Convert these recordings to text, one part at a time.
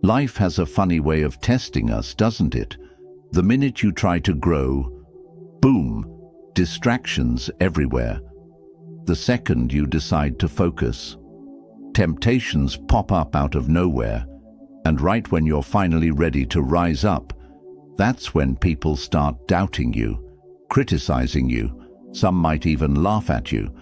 Life has a funny way of testing us, doesn't it? The minute you try to grow, boom, distractions everywhere. The second you decide to focus, temptations pop up out of nowhere. And right when you're finally ready to rise up, that's when people start doubting you, criticizing you. Some might even laugh at you.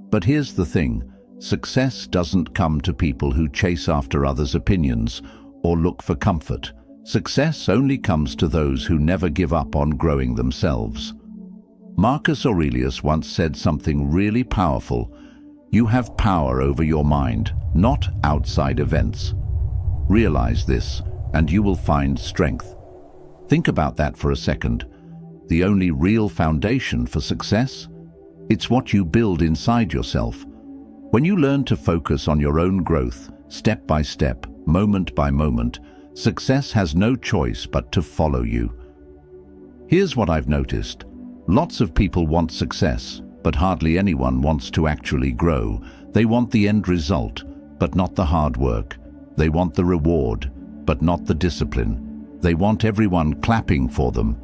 But here's the thing, success doesn't come to people who chase after others' opinions or look for comfort. Success only comes to those who never give up on growing themselves. Marcus Aurelius once said something really powerful. You have power over your mind, not outside events. Realize this, and you will find strength. Think about that for a second. The only real foundation for success? It's what you build inside yourself. When you learn to focus on your own growth, step by step, moment by moment, success has no choice but to follow you. Here's what I've noticed. Lots of people want success, but hardly anyone wants to actually grow. They want the end result, but not the hard work. They want the reward, but not the discipline. They want everyone clapping for them,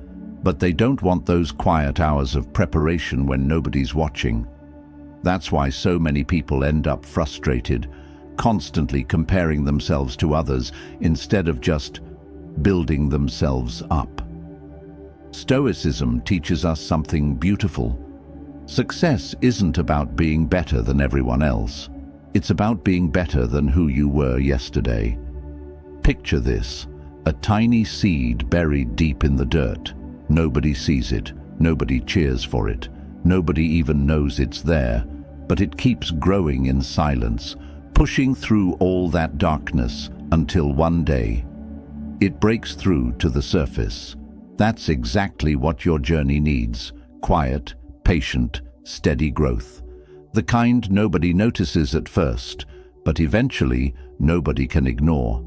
but they don't want those quiet hours of preparation when nobody's watching. That's why so many people end up frustrated, constantly comparing themselves to others instead of just building themselves up. Stoicism teaches us something beautiful. Success isn't about being better than everyone else. It's about being better than who you were yesterday. Picture this, a tiny seed buried deep in the dirt. Nobody sees it, nobody cheers for it, nobody even knows it's there, but it keeps growing in silence, pushing through all that darkness until one day it breaks through to the surface. That's exactly what your journey needs: quiet, patient, steady growth. The kind nobody notices at first, but eventually nobody can ignore.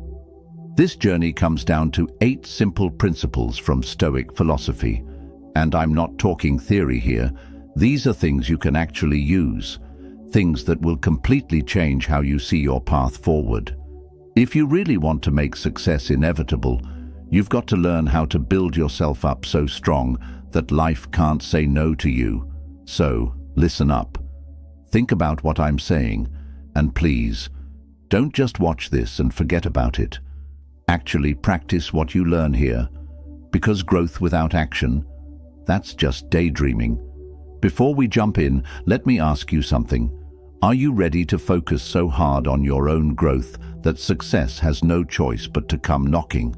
This journey comes down to 8 simple principles from Stoic philosophy. And I'm not talking theory here. These are things you can actually use, things that will completely change how you see your path forward. If you really want to make success inevitable, you've got to learn how to build yourself up so strong that life can't say no to you. So, listen up. Think about what I'm saying, and please, don't just watch this and forget about it. Actually practice what you learn here, because growth without action, that's just daydreaming. Before we jump in, let me ask you something. Are you ready to focus so hard on your own growth that success has no choice but to come knocking?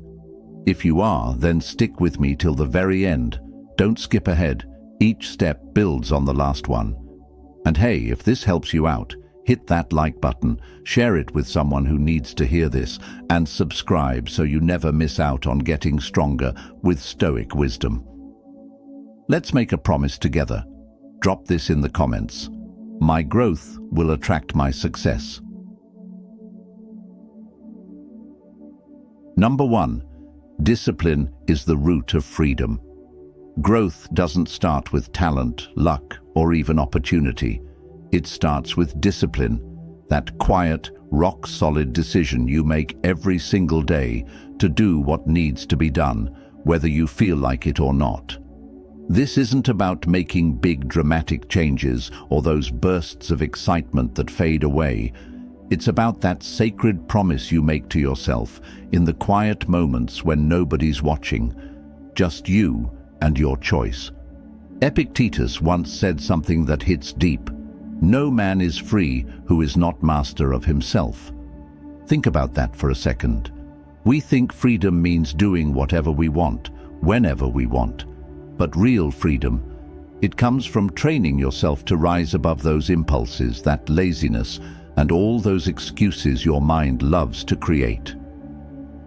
If you are, then stick with me till the very end. Don't skip ahead. Each step builds on the last one. And hey, if this helps you out, hit that like button, share it with someone who needs to hear this, and subscribe so you never miss out on getting stronger with Stoic wisdom. Let's make a promise together. Drop this in the comments. My growth will attract my success. Number 1. Discipline is the root of freedom. Growth doesn't start with talent, luck, or even opportunity. It starts with discipline, that quiet, rock-solid decision you make every single day to do what needs to be done, whether you feel like it or not. This isn't about making big dramatic changes or those bursts of excitement that fade away. It's about that sacred promise you make to yourself in the quiet moments when nobody's watching, just you and your choice. Epictetus once said something that hits deep. No man is free who is not master of himself. Think about that for a second. We think freedom means doing whatever we want, whenever we want. But real freedom, it comes from training yourself to rise above those impulses, that laziness, and all those excuses your mind loves to create.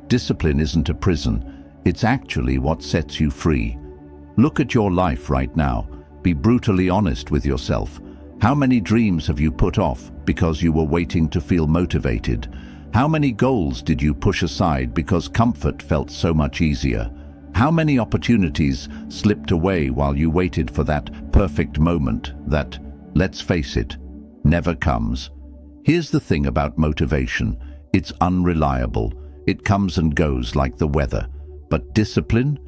Discipline isn't a prison, it's actually what sets you free. Look at your life right now. Be brutally honest with yourself. How many dreams have you put off because you were waiting to feel motivated? How many goals did you push aside because comfort felt so much easier? How many opportunities slipped away while you waited for that perfect moment that, let's face it, never comes? Here's the thing about motivation. It's unreliable. It comes and goes like the weather. But discipline?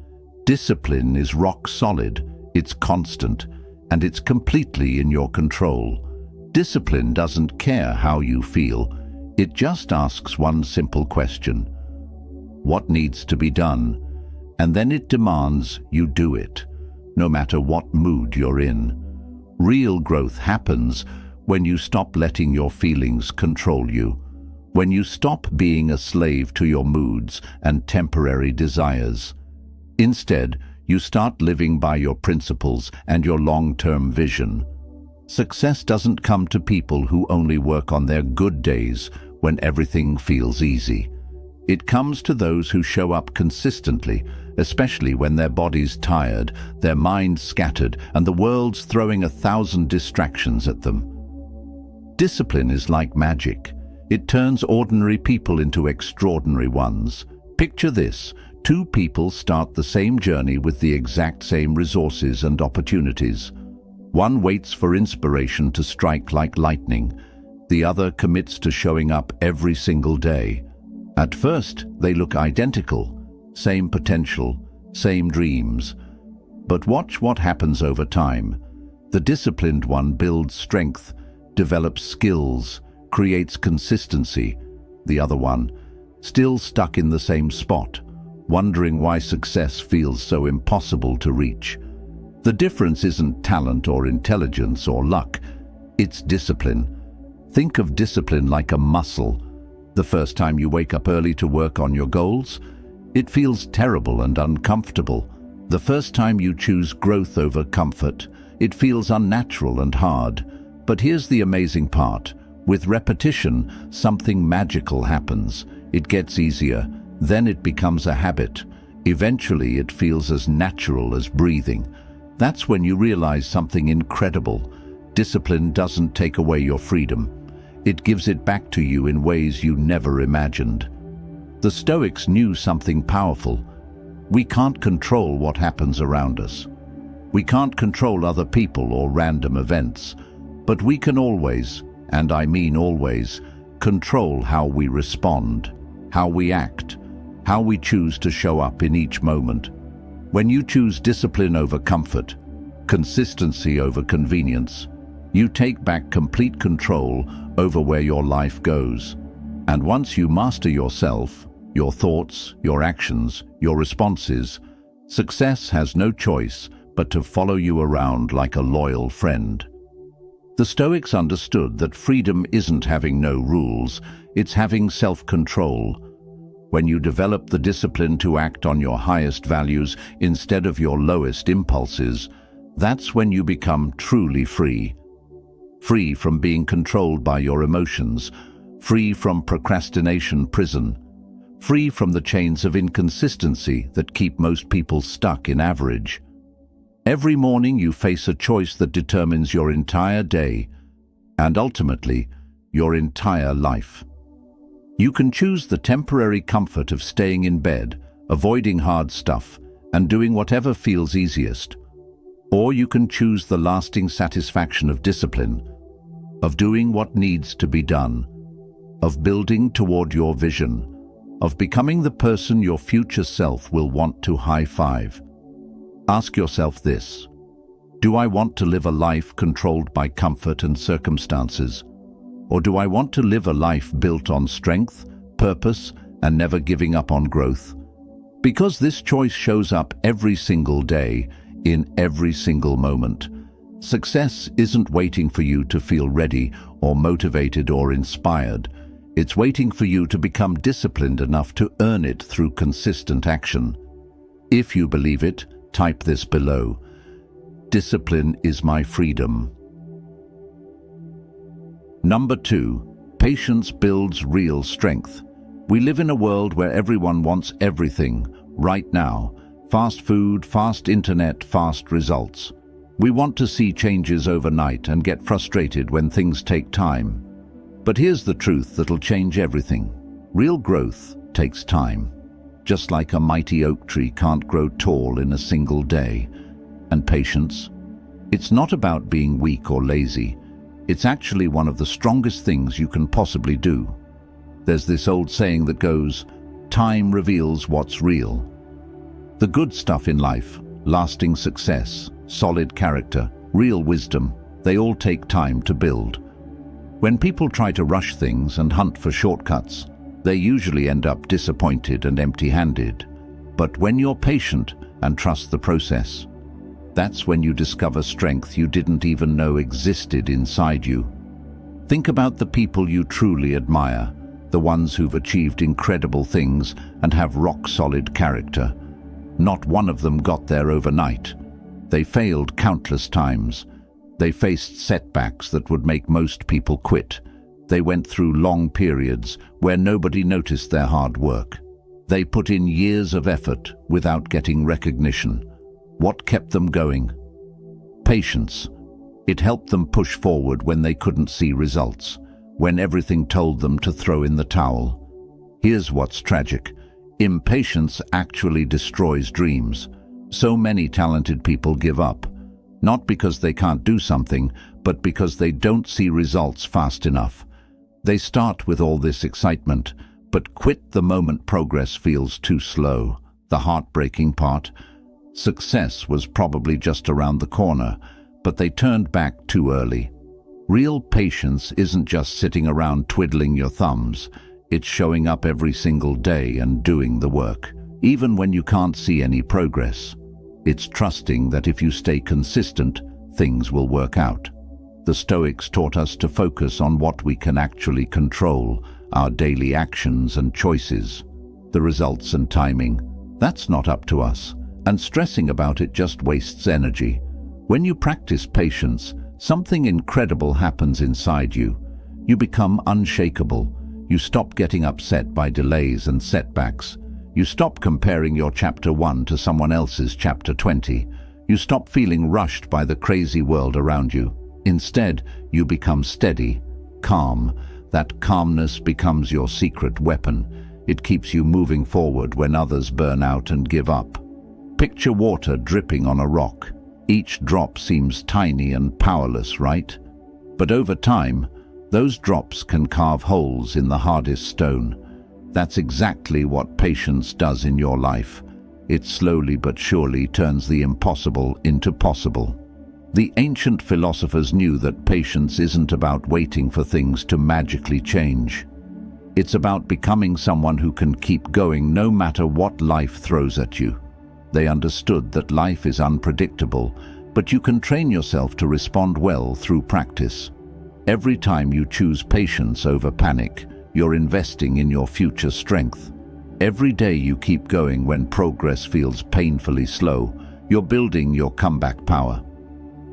Discipline is rock solid, it's constant, and it's completely in your control. Discipline doesn't care how you feel. It just asks one simple question: what needs to be done? And then it demands you do it, no matter what mood you're in. Real growth happens when you stop letting your feelings control you, when you stop being a slave to your moods and temporary desires. Instead, you start living by your principles and your long-term vision. Success doesn't come to people who only work on their good days when everything feels easy. It comes to those who show up consistently, especially when their body's tired, their mind's scattered, and the world's throwing 1,000 distractions at them. Discipline is like magic. It turns ordinary people into extraordinary ones. Picture this: two people start the same journey with the exact same resources and opportunities. One waits for inspiration to strike like lightning. The other commits to showing up every single day. At first, they look identical. Same potential, same dreams. But watch what happens over time. The disciplined one builds strength, develops skills, creates consistency. The other one, still stuck in the same spot, wondering why success feels so impossible to reach. The difference isn't talent or intelligence or luck, it's discipline. Think of discipline like a muscle. The first time you wake up early to work on your goals, it feels terrible and uncomfortable. The first time you choose growth over comfort, it feels unnatural and hard. But here's the amazing part. With repetition, something magical happens. It gets easier, then it becomes a habit. Eventually, it feels as natural as breathing. That's when you realize something incredible. Discipline doesn't take away your freedom. It gives it back to you in ways you never imagined. The Stoics knew something powerful. We can't control what happens around us. We can't control other people or random events, but we can always, and I mean always, control how we respond, how we act, how we choose to show up in each moment. When you choose discipline over comfort, consistency over convenience, you take back complete control over where your life goes. And once you master yourself, your thoughts, your actions, your responses, success has no choice but to follow you around like a loyal friend. The Stoics understood that freedom isn't having no rules, it's having self-control. When you develop the discipline to act on your highest values instead of your lowest impulses, that's when you become truly free. Free from being controlled by your emotions, free from procrastination prison, free from the chains of inconsistency that keep most people stuck in average. Every morning you face a choice that determines your entire day and ultimately your entire life. You can choose the temporary comfort of staying in bed, avoiding hard stuff, and doing whatever feels easiest. Or you can choose the lasting satisfaction of discipline, of doing what needs to be done, of building toward your vision, of becoming the person your future self will want to high-five. Ask yourself this: do I want to live a life controlled by comfort and circumstances? Or do I want to live a life built on strength, purpose, and never giving up on growth? Because this choice shows up every single day, in every single moment. Success isn't waiting for you to feel ready or motivated or inspired. It's waiting for you to become disciplined enough to earn it through consistent action. If you believe it, type this below: discipline is my freedom. Number 2, patience builds real strength. We live in a world where everyone wants everything, right now. Fast food, fast internet, fast results. We want to see changes overnight and get frustrated when things take time. But here's the truth that'll change everything. Real growth takes time. Just like a mighty oak tree can't grow tall in a single day. And patience? It's not about being weak or lazy. It's actually one of the strongest things you can possibly do. There's this old saying that goes, Time reveals what's real. The good stuff in life, lasting success, solid character, real wisdom, they all take time to build. When people try to rush things and hunt for shortcuts, they usually end up disappointed and empty-handed. But when you're patient and trust the process, that's when you discover strength you didn't even know existed inside you. Think about the people you truly admire, the ones who've achieved incredible things and have rock-solid character. Not one of them got there overnight. They failed countless times. They faced setbacks that would make most people quit. They went through long periods where nobody noticed their hard work. They put in years of effort without getting recognition. What kept them going? Patience. It helped them push forward when they couldn't see results, when everything told them to throw in the towel. Here's what's tragic. Impatience actually destroys dreams. So many talented people give up, not because they can't do something, but because they don't see results fast enough. They start with all this excitement, but quit the moment progress feels too slow. The heartbreaking part? Success was probably just around the corner, but they turned back too early. Real patience isn't just sitting around twiddling your thumbs. It's showing up every single day and doing the work, even when you can't see any progress. It's trusting that if you stay consistent, things will work out. The Stoics taught us to focus on what we can actually control, our daily actions and choices. The results and timing, that's not up to us, and stressing about it just wastes energy. When you practice patience, something incredible happens inside you. You become unshakable. You stop getting upset by delays and setbacks. You stop comparing your chapter 1 to someone else's chapter 20. You stop feeling rushed by the crazy world around you. Instead, you become steady, calm. That calmness becomes your secret weapon. It keeps you moving forward when others burn out and give up. Picture water dripping on a rock. Each drop seems tiny and powerless, right? But over time, those drops can carve holes in the hardest stone. That's exactly what patience does in your life. It slowly but surely turns the impossible into possible. The ancient philosophers knew that patience isn't about waiting for things to magically change. It's about becoming someone who can keep going no matter what life throws at you. They understood that life is unpredictable, but you can train yourself to respond well through practice. Every time you choose patience over panic, you're investing in your future strength. Every day you keep going when progress feels painfully slow, you're building your comeback power.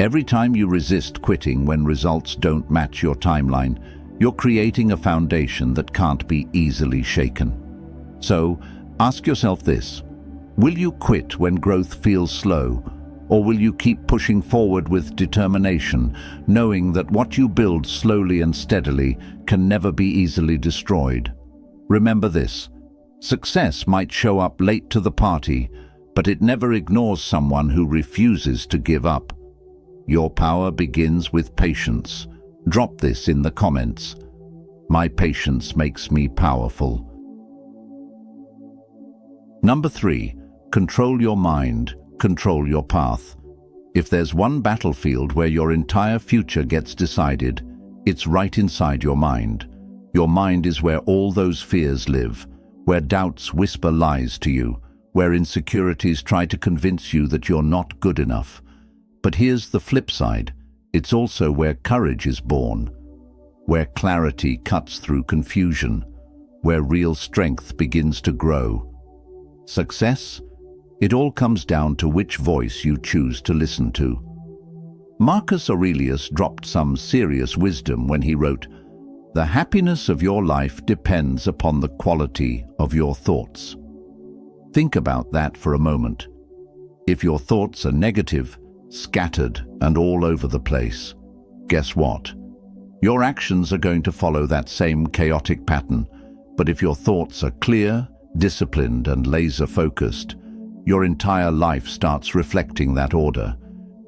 Every time you resist quitting when results don't match your timeline, you're creating a foundation that can't be easily shaken. So, ask yourself this: will you quit when growth feels slow, or will you keep pushing forward with determination, knowing that what you build slowly and steadily can never be easily destroyed? Remember this: success might show up late to the party, but it never ignores someone who refuses to give up. Your power begins with patience. Drop this in the comments. My patience makes me powerful. Number 3, control your mind, control your path. If there's one battlefield where your entire future gets decided, it's right inside your mind. Your mind is where all those fears live, where doubts whisper lies to you, where insecurities try to convince you that you're not good enough. But here's the flip side. It's also where courage is born, where clarity cuts through confusion, where real strength begins to grow. Success? It all comes down to which voice you choose to listen to. Marcus Aurelius dropped some serious wisdom when he wrote, "The happiness of your life depends upon the quality of your thoughts." Think about that for a moment. If your thoughts are negative, scattered, and all over the place, guess what? Your actions are going to follow that same chaotic pattern. But if your thoughts are clear, disciplined, and laser-focused, your entire life starts reflecting that order.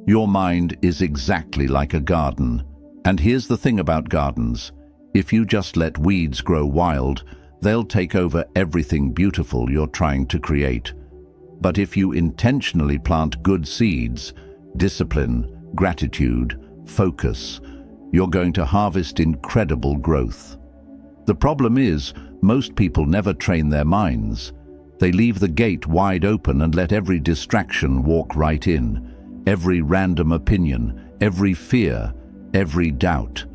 Your mind is exactly like a garden. And here's the thing about gardens: if you just let weeds grow wild, They'll take over everything beautiful you're trying to create. But if you intentionally plant good seeds, discipline, gratitude, focus, you're going to harvest incredible growth. The problem is, most people never train their minds. They leave the gate wide open and let every distraction walk right in, every random opinion, every fear, every doubt.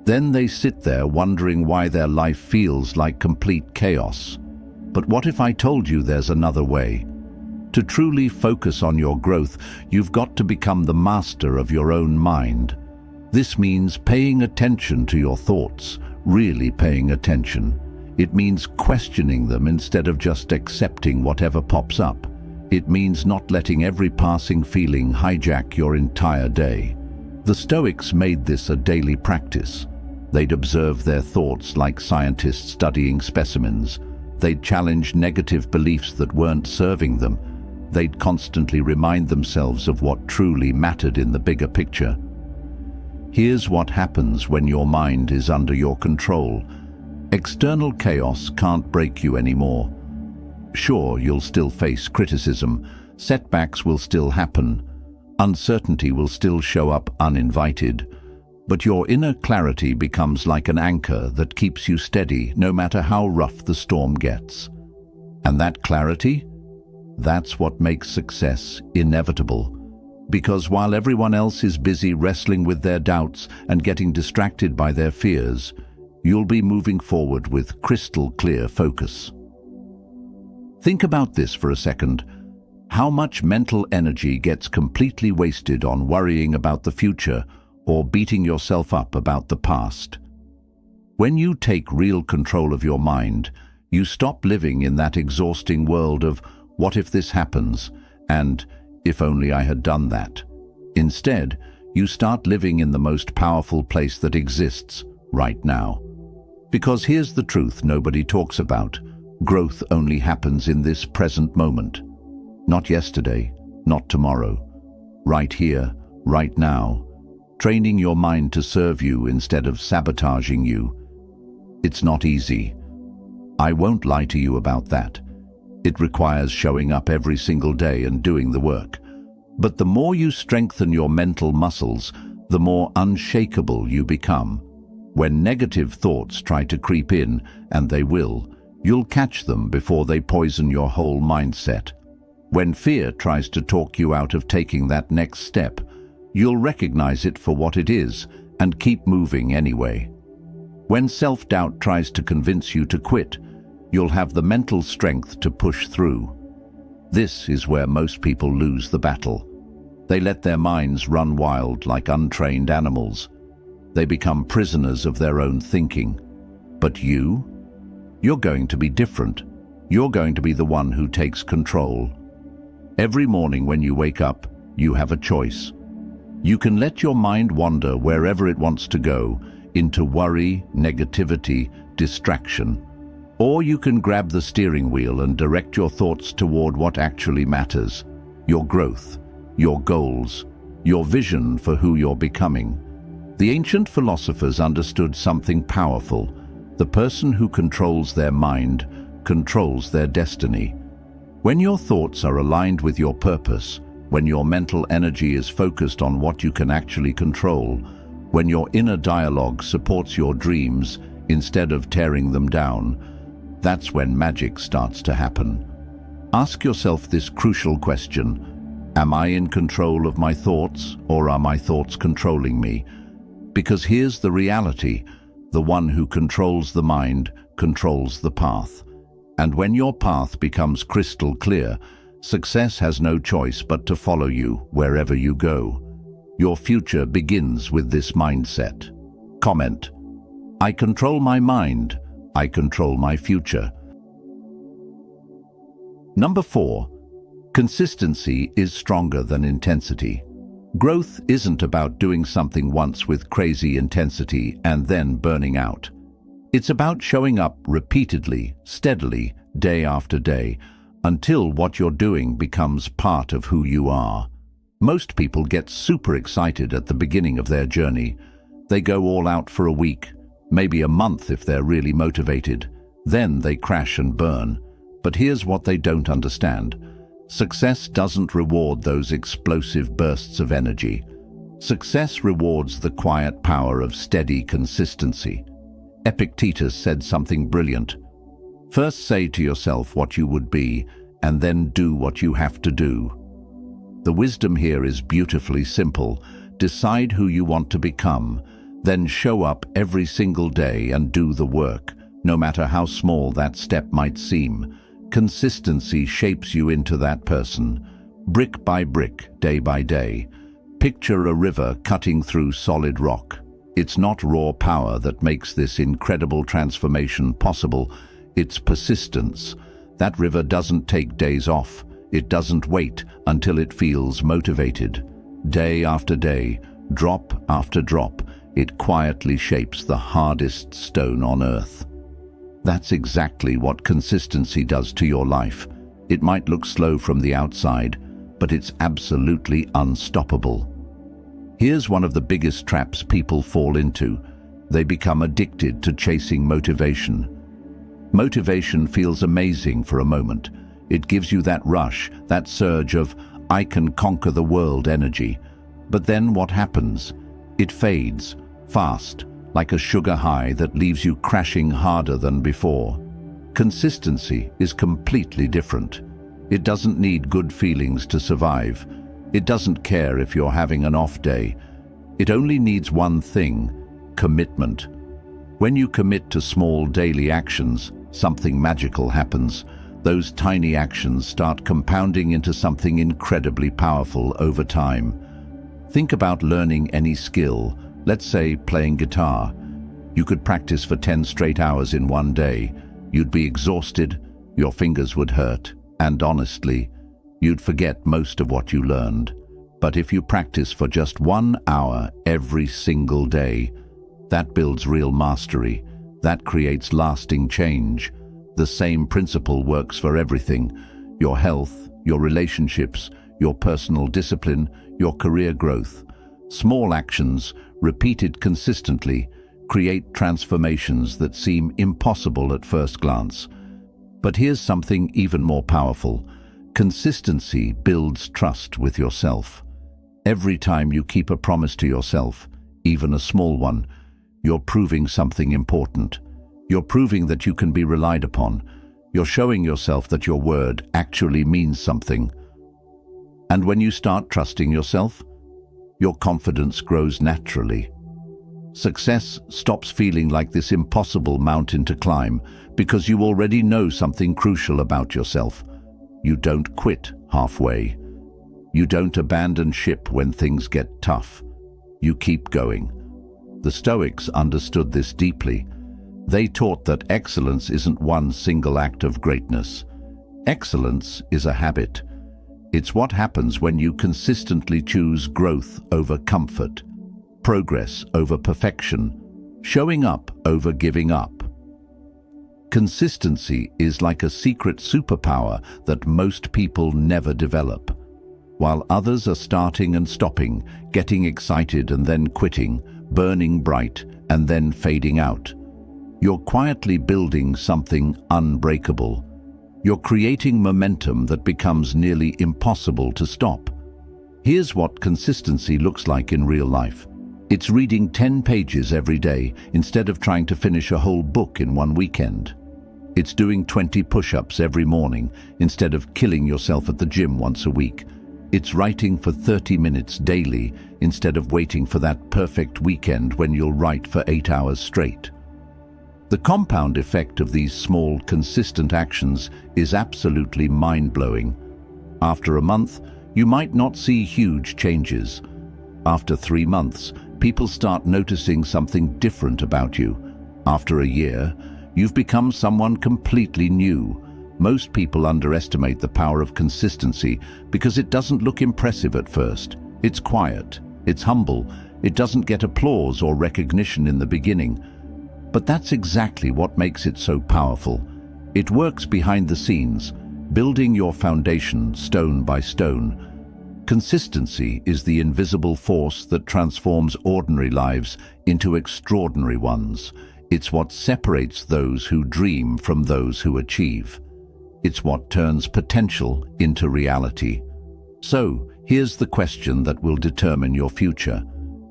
Then they sit there wondering why their life feels like complete chaos. But what if I told you there's another way? To truly focus on your growth, you've got to become the master of your own mind. This means paying attention to your thoughts, really paying attention. It means questioning them instead of just accepting whatever pops up. It means not letting every passing feeling hijack your entire day. The Stoics made this a daily practice. They'd observe their thoughts like scientists studying specimens. They'd challenge negative beliefs that weren't serving them. They'd constantly remind themselves of what truly mattered in the bigger picture. Here's what happens when your mind is under your control. External chaos can't break you anymore. Sure, you'll still face criticism. Setbacks will still happen. Uncertainty will still show up uninvited. But your inner clarity becomes like an anchor that keeps you steady no matter how rough the storm gets. And that clarity? That's what makes success inevitable. Because while everyone else is busy wrestling with their doubts and getting distracted by their fears, you'll be moving forward with crystal clear focus. Think about this for a second. How much mental energy gets completely wasted on worrying about the future or beating yourself up about the past? When you take real control of your mind, you stop living in that exhausting world of "what if this happens?" and "if only I had done that." Instead, you start living in the most powerful place that exists, right now. Because here's the truth nobody talks about. Growth only happens in this present moment. Not yesterday, not tomorrow. Right here, right now. Training your mind to serve you instead of sabotaging you. It's not easy. I won't lie to you about that. It requires showing up every single day and doing the work. But the more you strengthen your mental muscles, the more unshakable you become. When negative thoughts try to creep in, and they will, you'll catch them before they poison your whole mindset. When fear tries to talk you out of taking that next step, you'll recognize it for what it is and keep moving anyway. When self-doubt tries to convince you to quit, you'll have the mental strength to push through. This is where most people lose the battle. They let their minds run wild like untrained animals. They become prisoners of their own thinking. But you're going to be different. You're going to be the one who takes control. Every morning when you wake up, you have a choice. You can let your mind wander wherever it wants to go, into worry, negativity, distraction. Or you can grab the steering wheel and direct your thoughts toward what actually matters: your growth, your goals, your vision for who you're becoming. The ancient philosophers understood something powerful. The person who controls their mind controls their destiny. When your thoughts are aligned with your purpose, when your mental energy is focused on what you can actually control, when your inner dialogue supports your dreams instead of tearing them down, that's when magic starts to happen. Ask yourself this crucial question: am I in control of my thoughts, or are my thoughts controlling me? Because here's the reality: the one who controls the mind controls the path. And when your path becomes crystal clear, success has no choice but to follow you wherever you go. Your future begins with this mindset. Comment: I control my mind. I control my future. Number 4. Consistency is stronger than intensity. Growth isn't about doing something once with crazy intensity and then burning out. It's about showing up repeatedly, steadily, day after day, until what you're doing becomes part of who you are. Most people get super excited at the beginning of their journey. They go all out for a week, maybe a month if they're really motivated. Then they crash and burn. But here's what they don't understand. Success doesn't reward those explosive bursts of energy. Success rewards the quiet power of steady consistency. Epictetus said something brilliant. First say to yourself what you would be, and then do what you have to do. The wisdom here is beautifully simple. Decide who you want to become, then show up every single day and do the work, no matter how small that step might seem. Consistency shapes you into that person, brick by brick, day by day. Picture a river cutting through solid rock. It's not raw power that makes this incredible transformation possible. It's persistence. That river doesn't take days off. It doesn't wait until it feels motivated. Day after day, drop after drop, it quietly shapes the hardest stone on earth. That's exactly what consistency does to your life. It might look slow from the outside, but it's absolutely unstoppable. Here's one of the biggest traps people fall into. They become addicted to chasing motivation. Motivation feels amazing for a moment. It gives you that rush, that surge of, I can conquer the world energy. But then what happens? It fades, fast, like a sugar high that leaves you crashing harder than before. Consistency is completely different. It doesn't need good feelings to survive. It doesn't care if you're having an off day. It only needs one thing: commitment. When you commit to small daily actions, something magical happens. Those tiny actions start compounding into something incredibly powerful over time. Think about learning any skill, let's say playing guitar. You could practice for 10 straight hours in one day. You'd be exhausted, your fingers would hurt, and honestly, you'd forget most of what you learned. But if you practice for just 1 hour every single day, that builds real mastery. That creates lasting change. The same principle works for everything: your health, your relationships, your personal discipline, your career growth. Small actions, repeated consistently, create transformations that seem impossible at first glance. But here's something even more powerful. Consistency builds trust with yourself. Every time you keep a promise to yourself, even a small one, you're proving something important. You're proving that you can be relied upon. You're showing yourself that your word actually means something. And when you start trusting yourself, your confidence grows naturally. Success stops feeling like this impossible mountain to climb because you already know something crucial about yourself. You don't quit halfway. You don't abandon ship when things get tough. You keep going. The Stoics understood this deeply. They taught that excellence isn't one single act of greatness. Excellence is a habit. It's what happens when you consistently choose growth over comfort, progress over perfection, showing up over giving up. Consistency is like a secret superpower that most people never develop. While others are starting and stopping, getting excited and then quitting, burning bright and then fading out, you're quietly building something unbreakable. You're creating momentum that becomes nearly impossible to stop. Here's what consistency looks like in real life. It's reading 10 pages every day instead of trying to finish a whole book in one weekend. It's doing 20 push-ups every morning instead of killing yourself at the gym once a week. It's writing for 30 minutes daily instead of waiting for that perfect weekend when you'll write for 8 hours straight. The compound effect of these small, consistent actions is absolutely mind-blowing. After a month, you might not see huge changes. After 3 months, people start noticing something different about you. After a year, you've become someone completely new. Most people underestimate the power of consistency because it doesn't look impressive at first. It's quiet, it's humble, it doesn't get applause or recognition in the beginning. But that's exactly what makes it so powerful. It works behind the scenes, building your foundation stone by stone. Consistency is the invisible force that transforms ordinary lives into extraordinary ones. It's what separates those who dream from those who achieve. It's what turns potential into reality. So, here's the question that will determine your future.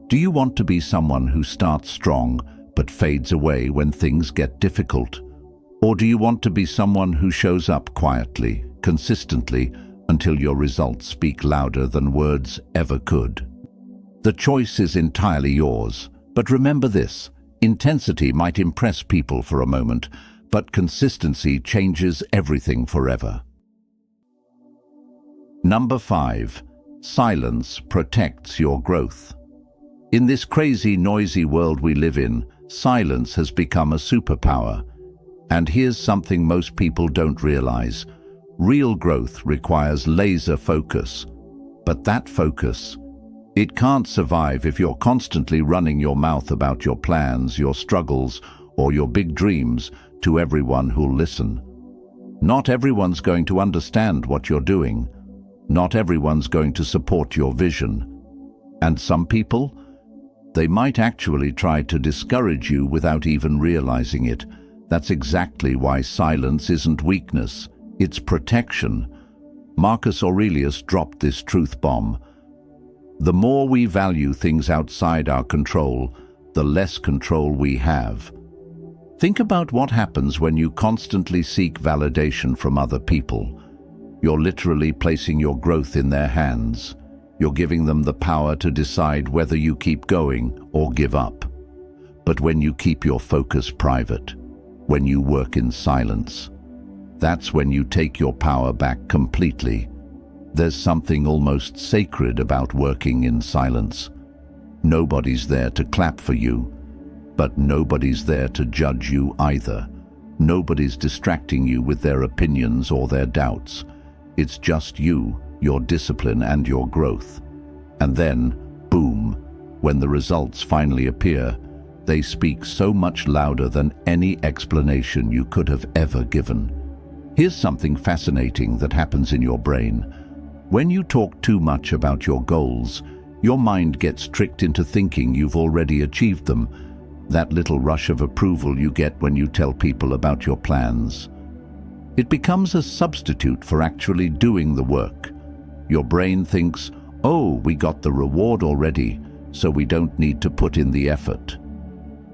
Do you want to be someone who starts strong but fades away when things get difficult? Or do you want to be someone who shows up quietly, consistently, until your results speak louder than words ever could? The choice is entirely yours, but remember this: intensity might impress people for a moment, but consistency changes everything forever. Number 5. Silence protects your growth. In this crazy, noisy world we live in, silence has become a superpower. And here's something most people don't realize. Real growth requires laser focus. But that focus, it can't survive if you're constantly running your mouth about your plans, your struggles, or your big dreams to everyone who'll listen. Not everyone's going to understand what you're doing. Not everyone's going to support your vision. And some people, they might actually try to discourage you without even realizing it. That's exactly why silence isn't weakness, it's protection. Marcus Aurelius dropped this truth bomb. The more we value things outside our control, the less control we have. Think about what happens when you constantly seek validation from other people. You're literally placing your growth in their hands. You're giving them the power to decide whether you keep going or give up. But when you keep your focus private, when you work in silence, that's when you take your power back completely. There's something almost sacred about working in silence. Nobody's there to clap for you, but nobody's there to judge you either. Nobody's distracting you with their opinions or their doubts. It's just you, your discipline, and your growth. And then, boom, when the results finally appear, they speak so much louder than any explanation you could have ever given. Here's something fascinating that happens in your brain. When you talk too much about your goals, your mind gets tricked into thinking you've already achieved them. That little rush of approval you get when you tell people about your plans. It becomes a substitute for actually doing the work. Your brain thinks, oh, we got the reward already, so we don't need to put in the effort.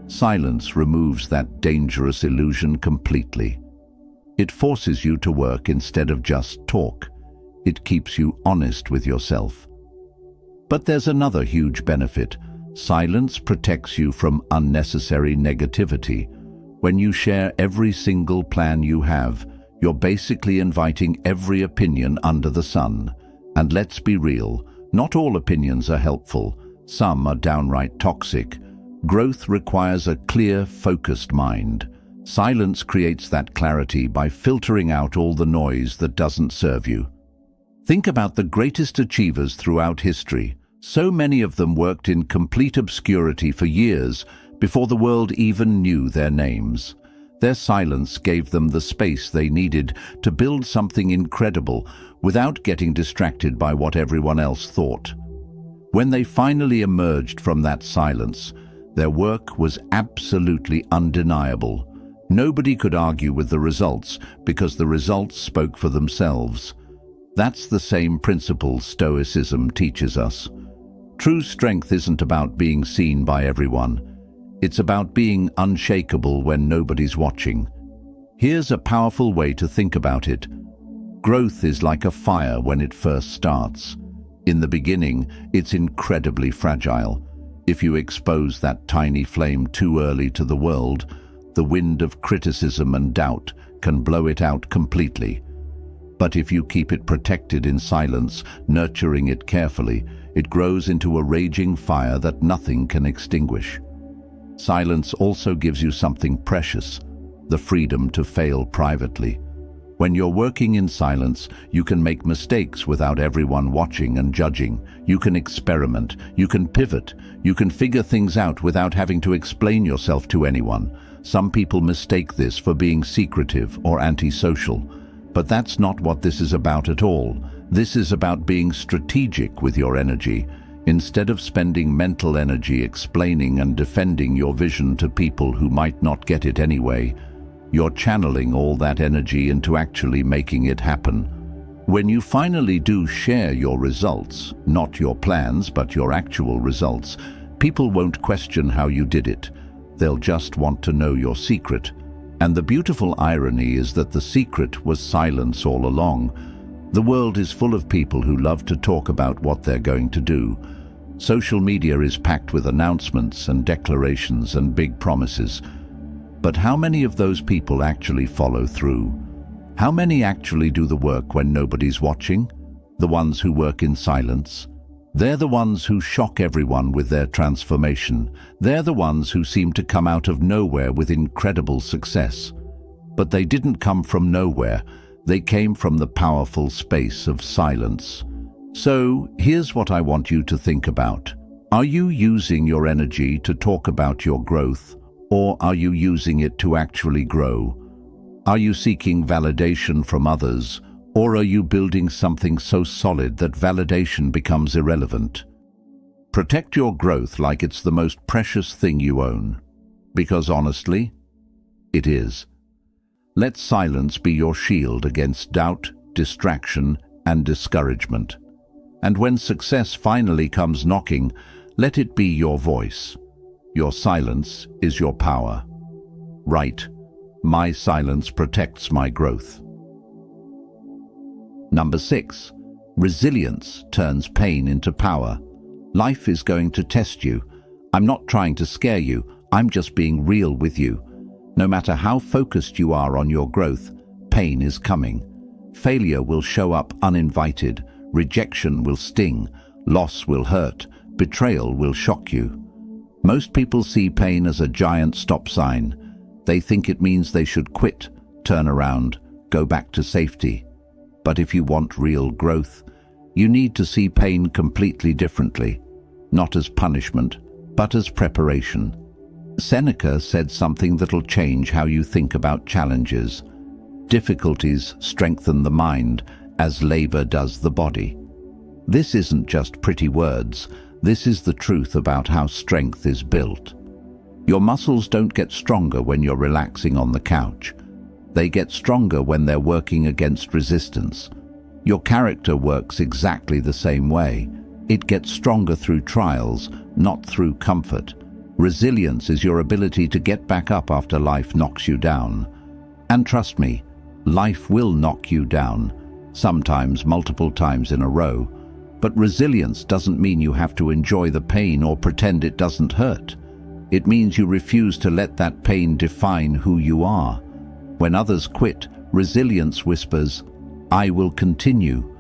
Silence removes that dangerous illusion completely. It forces you to work instead of just talk. It keeps you honest with yourself. But there's another huge benefit. Silence protects you from unnecessary negativity. When you share every single plan you have, you're basically inviting every opinion under the sun. And let's be real, not all opinions are helpful. Some are downright toxic. Growth requires a clear, focused mind. Silence creates that clarity by filtering out all the noise that doesn't serve you. Think about the greatest achievers throughout history. So many of them worked in complete obscurity for years before the world even knew their names. Their silence gave them the space they needed to build something incredible without getting distracted by what everyone else thought. When they finally emerged from that silence, their work was absolutely undeniable. Nobody could argue with the results because the results spoke for themselves. That's the same principle Stoicism teaches us. True strength isn't about being seen by everyone. It's about being unshakable when nobody's watching. Here's a powerful way to think about it. Growth is like a fire when it first starts. In the beginning, it's incredibly fragile. If you expose that tiny flame too early to the world, the wind of criticism and doubt can blow it out completely. But if you keep it protected in silence, nurturing it carefully, it grows into a raging fire that nothing can extinguish. Silence also gives you something precious, the freedom to fail privately. When you're working in silence, you can make mistakes without everyone watching and judging. You can experiment, you can pivot, you can figure things out without having to explain yourself to anyone. Some people mistake this for being secretive or antisocial, but that's not what this is about at all. This is about being strategic with your energy. Instead of spending mental energy explaining and defending your vision to people who might not get it anyway, you're channeling all that energy into actually making it happen. When you finally do share your results, not your plans, but your actual results, people won't question how you did it. They'll just want to know your secret. And the beautiful irony is that the secret was silence all along. The world is full of people who love to talk about what they're going to do. Social media is packed with announcements and declarations and big promises. But how many of those people actually follow through? How many actually do the work when nobody's watching? The ones who work in silence? They're the ones who shock everyone with their transformation. They're the ones who seem to come out of nowhere with incredible success. But they didn't come from nowhere. They came from the powerful space of silence. So, here's what I want you to think about. Are you using your energy to talk about your growth, or are you using it to actually grow? Are you seeking validation from others, or are you building something so solid that validation becomes irrelevant? Protect your growth like it's the most precious thing you own. Because honestly, it is. Let silence be your shield against doubt, distraction, and discouragement. And when success finally comes knocking, let it be your voice. Your silence is your power. Right. My silence protects my growth. Number 6. Resilience turns pain into power. Life is going to test you. I'm not trying to scare you, I'm just being real with you. No matter how focused you are on your growth, pain is coming. Failure will show up uninvited, rejection will sting, loss will hurt, betrayal will shock you. Most people see pain as a giant stop sign. They think it means they should quit, turn around, go back to safety. But if you want real growth, you need to see pain completely differently, not as punishment, but as preparation. Seneca said something that'll change how you think about challenges. Difficulties strengthen the mind, as labor does the body. This isn't just pretty words, this is the truth about how strength is built. Your muscles don't get stronger when you're relaxing on the couch. They get stronger when they're working against resistance. Your character works exactly the same way. It gets stronger through trials, not through comfort. Resilience is your ability to get back up after life knocks you down. And trust me, life will knock you down, sometimes multiple times in a row. But resilience doesn't mean you have to enjoy the pain or pretend it doesn't hurt. It means you refuse to let that pain define who you are. When others quit, resilience whispers, "I will continue."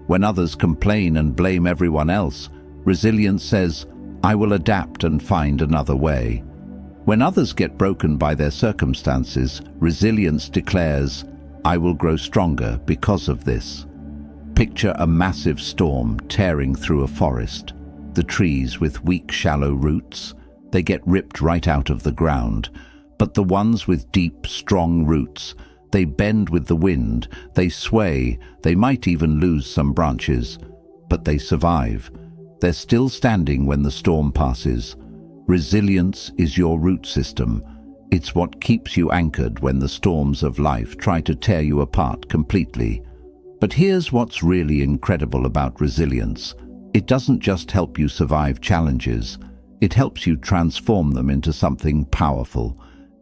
When others complain and blame everyone else, resilience says, "I will adapt and find another way." When others get broken by their circumstances, resilience declares, "I will grow stronger because of this." Picture a massive storm tearing through a forest. The trees with weak, shallow roots, they get ripped right out of the ground. But the ones with deep, strong roots, they bend with the wind, they sway, they might even lose some branches. But they survive. They're still standing when the storm passes. Resilience is your root system. It's what keeps you anchored when the storms of life try to tear you apart completely. But here's what's really incredible about resilience. It doesn't just help you survive challenges. It helps you transform them into something powerful.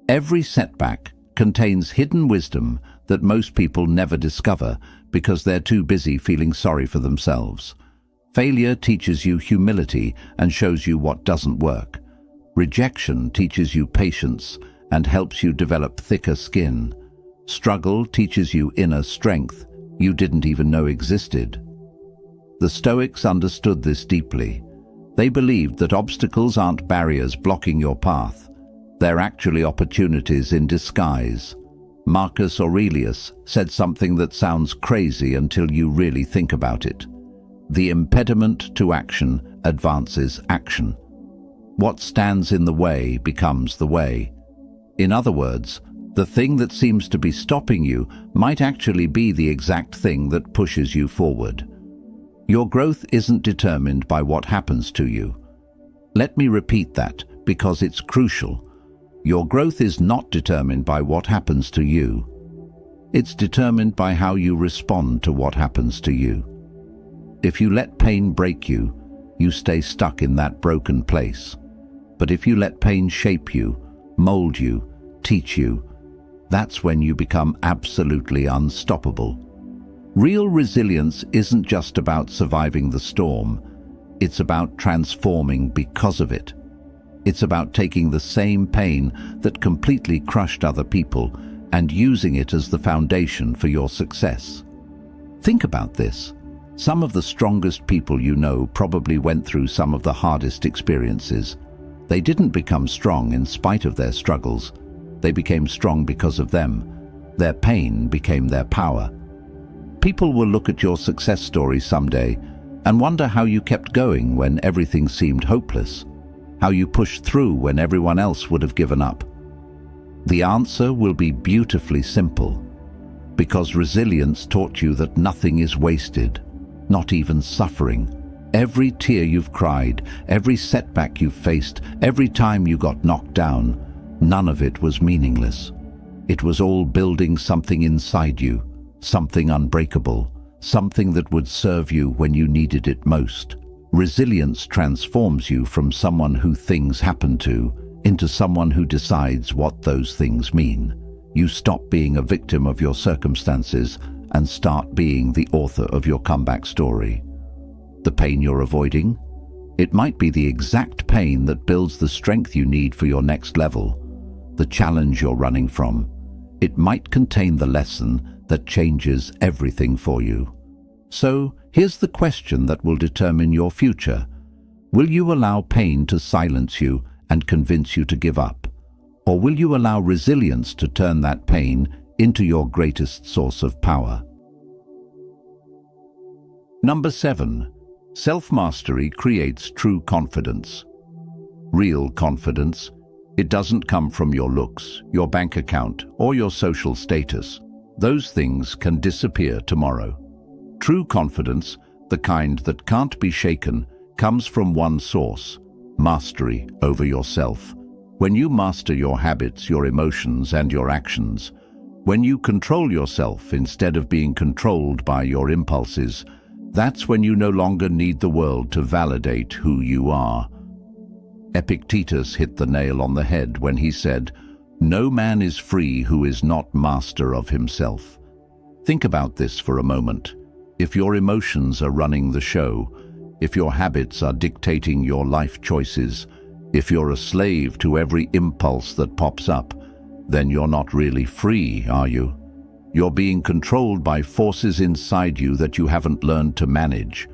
Every setback contains hidden wisdom that most people never discover because they're too busy feeling sorry for themselves. Failure teaches you humility and shows you what doesn't work. Rejection teaches you patience and helps you develop thicker skin. Struggle teaches you inner strength you didn't even know existed. The Stoics understood this deeply. They believed that obstacles aren't barriers blocking your path. They're actually opportunities in disguise. Marcus Aurelius said something that sounds crazy until you really think about it. The impediment to action advances action. What stands in the way becomes the way. In other words, the thing that seems to be stopping you might actually be the exact thing that pushes you forward. Your growth isn't determined by what happens to you. Let me repeat that, because it's crucial. Your growth is not determined by what happens to you. It's determined by how you respond to what happens to you. If you let pain break you, you stay stuck in that broken place. But if you let pain shape you, mold you, teach you, that's when you become absolutely unstoppable. Real resilience isn't just about surviving the storm. It's about transforming because of it. It's about taking the same pain that completely crushed other people and using it as the foundation for your success. Think about this. Some of the strongest people you know probably went through some of the hardest experiences. They didn't become strong in spite of their struggles. They became strong because of them. Their pain became their power. People will look at your success story someday and wonder how you kept going when everything seemed hopeless, how you pushed through when everyone else would have given up. The answer will be beautifully simple, because resilience taught you that nothing is wasted, not even suffering. Every tear you've cried, every setback you've faced, every time you got knocked down, none of it was meaningless. It was all building something inside you, something unbreakable, something that would serve you when you needed it most. Resilience transforms you from someone who things happen to into someone who decides what those things mean. You stop being a victim of your circumstances and start being the author of your comeback story. The pain you're avoiding? It might be the exact pain that builds the strength you need for your next level. The challenge you're running from. It might contain the lesson that changes everything for you. So, here's the question that will determine your future. Will you allow pain to silence you and convince you to give up? Or will you allow resilience to turn that pain into your greatest source of power? Number 7. Self-mastery creates true confidence. Real confidence. It doesn't come from your looks, your bank account, or your social status. Those things can disappear tomorrow. True confidence, the kind that can't be shaken, comes from one source: mastery over yourself. When you master your habits, your emotions, and your actions, when you control yourself instead of being controlled by your impulses, that's when you no longer need the world to validate who you are. Epictetus hit the nail on the head when he said, "No man is free who is not master of himself." Think about this for a moment. If your emotions are running the show, if your habits are dictating your life choices, if you're a slave to every impulse that pops up, then you're not really free, are you? You're being controlled by forces inside you that you haven't learned to manage.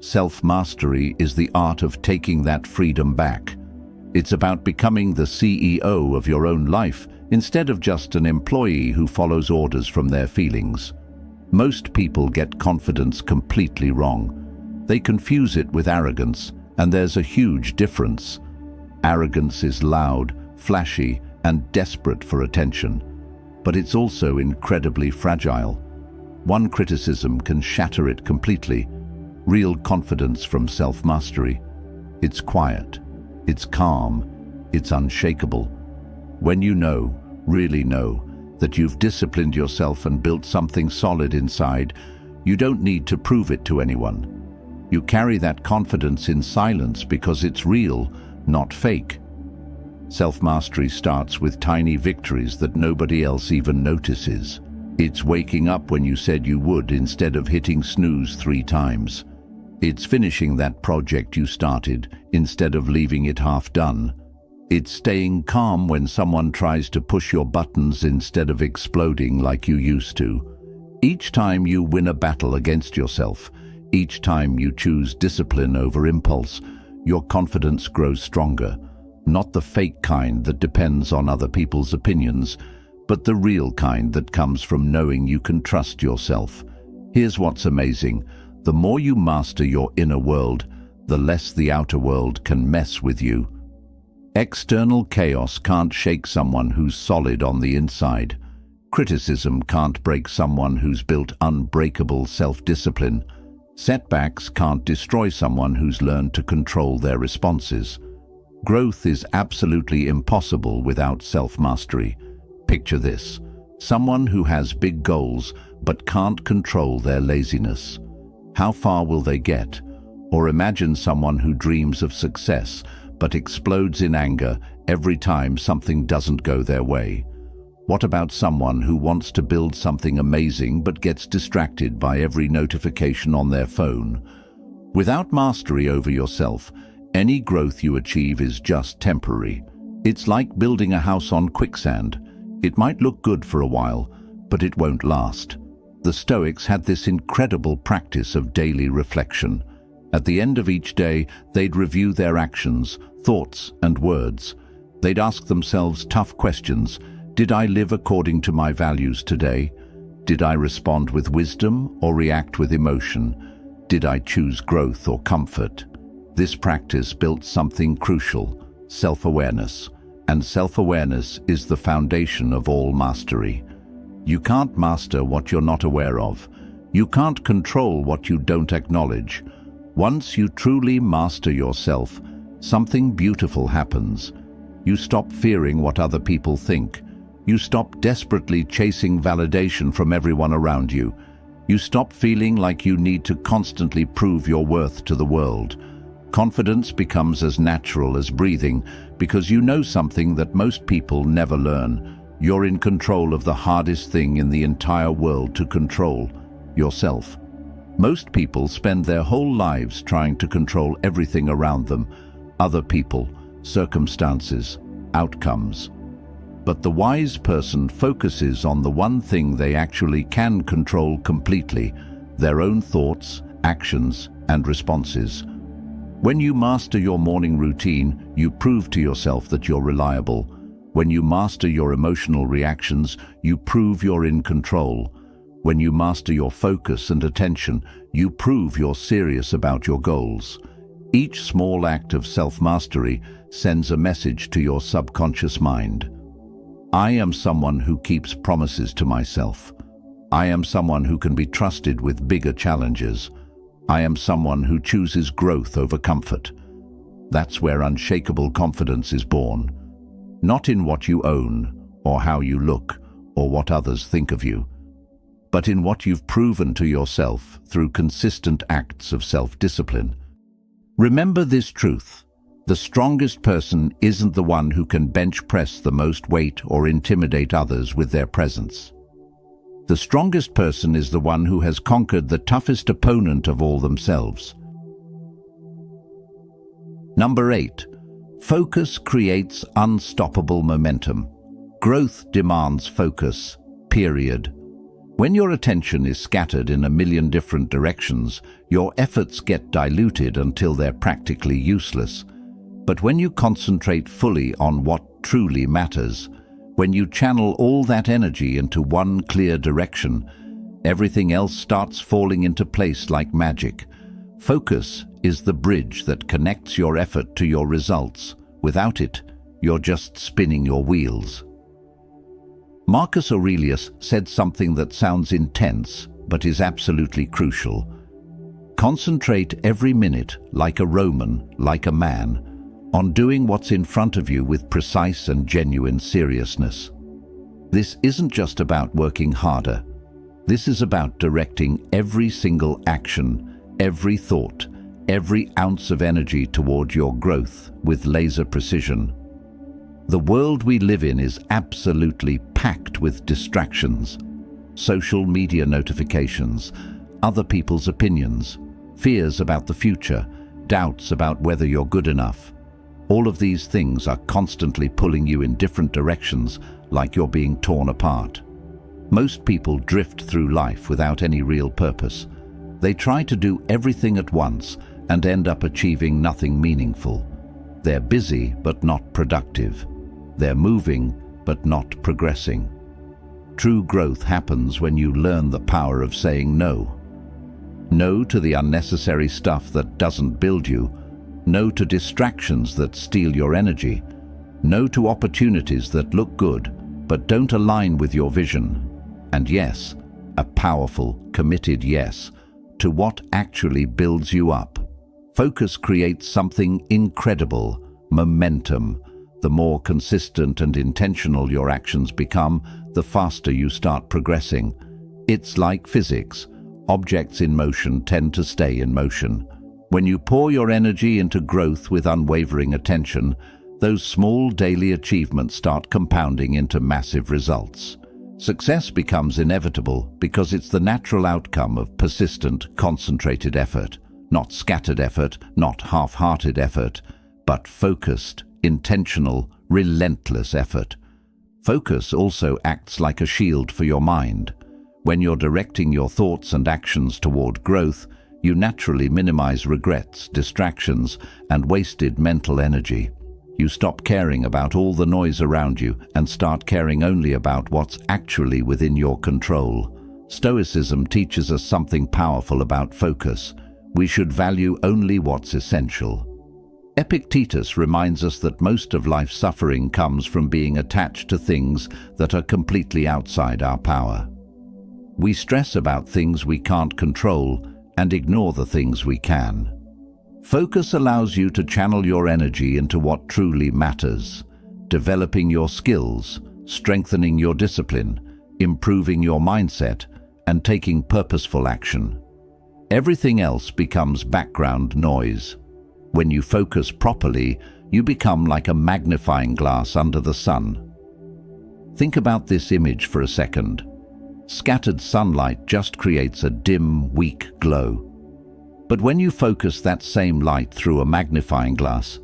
Self-mastery is the art of taking that freedom back. It's about becoming the CEO of your own life instead of just an employee who follows orders from their feelings. Most people get confidence completely wrong. They confuse it with arrogance, and there's a huge difference. Arrogance is loud, flashy, and desperate for attention, but it's also incredibly fragile. One criticism can shatter it completely. Real confidence from self-mastery. It's quiet. It's calm. It's unshakable. When you know, really know, that you've disciplined yourself and built something solid inside, you don't need to prove it to anyone. You carry that confidence in silence because it's real, not fake. Self-mastery starts with tiny victories that nobody else even notices. It's waking up when you said you would instead of hitting snooze 3 times. It's finishing that project you started instead of leaving it half done. It's staying calm when someone tries to push your buttons instead of exploding like you used to. Each time you win a battle against yourself, each time you choose discipline over impulse, your confidence grows stronger. Not the fake kind that depends on other people's opinions, but the real kind that comes from knowing you can trust yourself. Here's what's amazing. The more you master your inner world, the less the outer world can mess with you. External chaos can't shake someone who's solid on the inside. Criticism can't break someone who's built unbreakable self-discipline. Setbacks can't destroy someone who's learned to control their responses. Growth is absolutely impossible without self-mastery. Picture this: someone who has big goals but can't control their laziness. How far will they get? Or imagine someone who dreams of success but explodes in anger every time something doesn't go their way. What about someone who wants to build something amazing but gets distracted by every notification on their phone? Without mastery over yourself, any growth you achieve is just temporary. It's like building a house on quicksand. It might look good for a while, but it won't last. The Stoics had this incredible practice of daily reflection. At the end of each day, they'd review their actions, thoughts, and words. They'd ask themselves tough questions. Did I live according to my values today? Did I respond with wisdom or react with emotion? Did I choose growth or comfort? This practice built something crucial: self-awareness. And self-awareness is the foundation of all mastery. You can't master what you're not aware of. You can't control what you don't acknowledge. Once you truly master yourself, something beautiful happens. You stop fearing what other people think. You stop desperately chasing validation from everyone around you. You stop feeling like you need to constantly prove your worth to the world. Confidence becomes as natural as breathing because you know something that most people never learn. You're in control of the hardest thing in the entire world to control: yourself. Most people spend their whole lives trying to control everything around them: other people, circumstances, outcomes. But the wise person focuses on the one thing they actually can control completely: their own thoughts, actions, and responses. When you master your morning routine, you prove to yourself that you're reliable. When you master your emotional reactions, you prove you're in control. When you master your focus and attention, you prove you're serious about your goals. Each small act of self-mastery sends a message to your subconscious mind. I am someone who keeps promises to myself. I am someone who can be trusted with bigger challenges. I am someone who chooses growth over comfort. That's where unshakable confidence is born. Not in what you own, or how you look, or what others think of you, but in what you've proven to yourself through consistent acts of self-discipline. Remember this truth: the strongest person isn't the one who can bench press the most weight or intimidate others with their presence. The strongest person is the one who has conquered the toughest opponent of all themselves. Number 8. Focus creates unstoppable momentum. Growth demands focus, period. When your attention is scattered in a million different directions, your efforts get diluted until they're practically useless. But when you concentrate fully on what truly matters, when you channel all that energy into one clear direction, everything else starts falling into place like magic. Focus is the bridge that connects your effort to your results. Without it, you're just spinning your wheels. Marcus Aurelius said something that sounds intense, but is absolutely crucial. Concentrate every minute, like a Roman, like a man, on doing what's in front of you with precise and genuine seriousness. This isn't just about working harder. This is about directing every single action, every thought, every ounce of energy toward your growth with laser precision. The world we live in is absolutely packed with distractions: social media notifications, other people's opinions, fears about the future, doubts about whether you're good enough. All of these things are constantly pulling you in different directions, like you're being torn apart. Most people drift through life without any real purpose. They try to do everything at once and end up achieving nothing meaningful. They're busy but not productive. They're moving but not progressing. True growth happens when you learn the power of saying no. No to the unnecessary stuff that doesn't build you. No to distractions that steal your energy. No to opportunities that look good but don't align with your vision. And yes, a powerful, committed yes, to what actually builds you up. Focus creates something incredible, momentum. The more consistent and intentional your actions become, the faster you start progressing. It's like physics. Objects in motion tend to stay in motion. When you pour your energy into growth with unwavering attention, those small daily achievements start compounding into massive results. Success becomes inevitable because it's the natural outcome of persistent, concentrated effort. Not scattered effort, not half-hearted effort, but focused, intentional, relentless effort. Focus also acts like a shield for your mind. When you're directing your thoughts and actions toward growth, you naturally minimize regrets, distractions, and wasted mental energy. You stop caring about all the noise around you and start caring only about what's actually within your control. Stoicism teaches us something powerful about focus. We should value only what's essential. Epictetus reminds us that most of life's suffering comes from being attached to things that are completely outside our power. We stress about things we can't control and ignore the things we can. Focus allows you to channel your energy into what truly matters, developing your skills, strengthening your discipline, improving your mindset, and taking purposeful action. Everything else becomes background noise. When you focus properly, you become like a magnifying glass under the sun. Think about this image for a second. Scattered sunlight just creates a dim, weak glow. But when you focus that same light through a magnifying glass,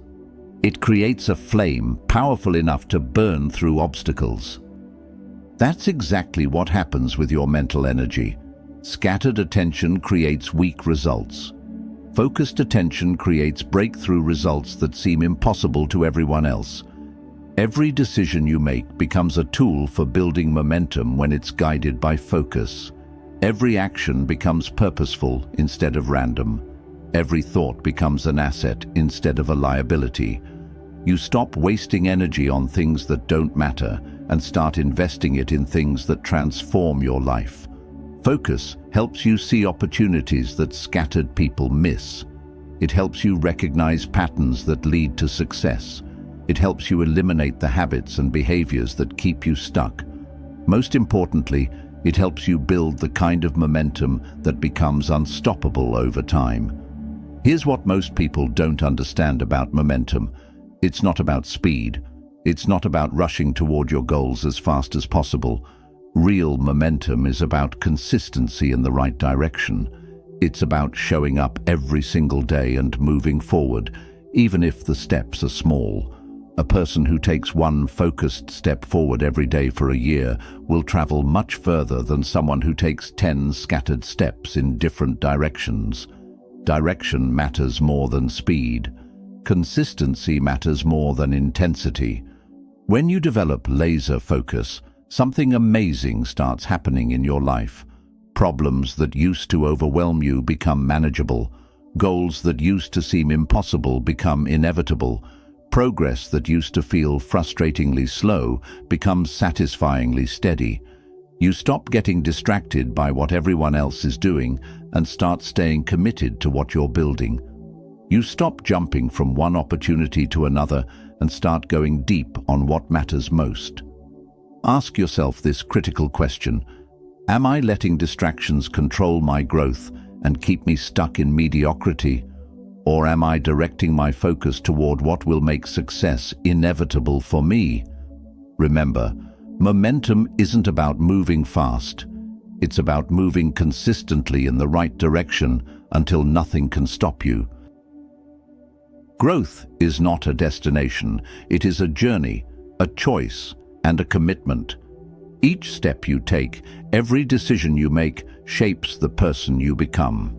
it creates a flame powerful enough to burn through obstacles. That's exactly what happens with your mental energy. Scattered attention creates weak results. Focused attention creates breakthrough results that seem impossible to everyone else. Every decision you make becomes a tool for building momentum when it's guided by focus. Every action becomes purposeful instead of random. Every thought becomes an asset instead of a liability. You stop wasting energy on things that don't matter and start investing it in things that transform your life. Focus helps you see opportunities that scattered people miss. It helps you recognize patterns that lead to success. It helps you eliminate the habits and behaviors that keep you stuck. Most importantly, it helps you build the kind of momentum that becomes unstoppable over time. Here's what most people don't understand about momentum. It's not about speed. It's not about rushing toward your goals as fast as possible. Real momentum is about consistency in the right direction. It's about showing up every single day and moving forward, even if the steps are small. A person who takes one focused step forward every day for a year will travel much further than someone who takes 10 scattered steps in different directions. Direction matters more than speed. Consistency matters more than intensity. When you develop laser focus, something amazing starts happening in your life. Problems that used to overwhelm you become manageable. Goals that used to seem impossible become inevitable. Progress that used to feel frustratingly slow becomes satisfyingly steady. You stop getting distracted by what everyone else is doing and start staying committed to what you're building. You stop jumping from one opportunity to another and start going deep on what matters most. Ask yourself this critical question: am I letting distractions control my growth and keep me stuck in mediocrity? Or am I directing my focus toward what will make success inevitable for me? Remember, momentum isn't about moving fast. It's about moving consistently in the right direction until nothing can stop you. Growth is not a destination. It is a journey, a choice, and a commitment. Each step you take, every decision you make, shapes the person you become.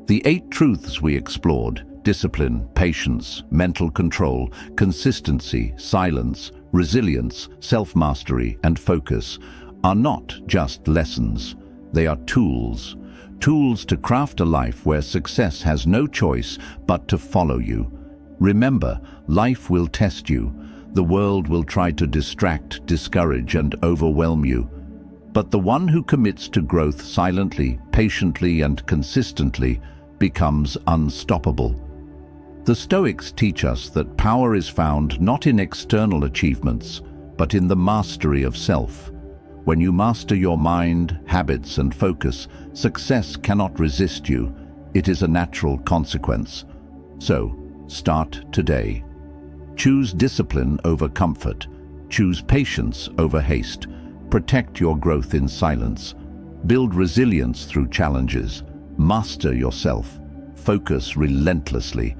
The 8 truths we explored: discipline, patience, mental control, consistency, silence, resilience, self-mastery, and focus, are not just lessons. They are tools. Tools to craft a life where success has no choice but to follow you. Remember, life will test you. The world will try to distract, discourage, and overwhelm you. But the one who commits to growth silently, patiently, and consistently becomes unstoppable. The Stoics teach us that power is found not in external achievements, but in the mastery of self. When you master your mind, habits, and focus, success cannot resist you. It is a natural consequence. So, start today. Choose discipline over comfort. Choose patience over haste. Protect your growth in silence. Build resilience through challenges. Master yourself. Focus relentlessly.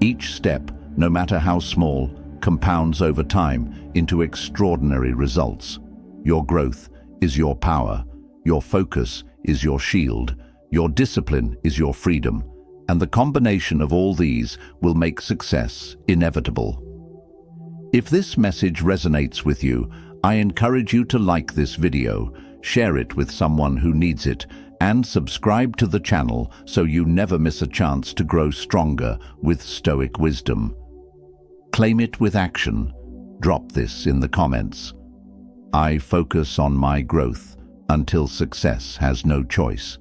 Each step, no matter how small, compounds over time into extraordinary results. Your growth is your power. Your focus is your shield. Your discipline is your freedom. And the combination of all these will make success inevitable. If this message resonates with you, I encourage you to like this video, share it with someone who needs it, and subscribe to the channel so you never miss a chance to grow stronger with Stoic wisdom. Claim it with action. Drop this in the comments. I focus on my growth until success has no choice.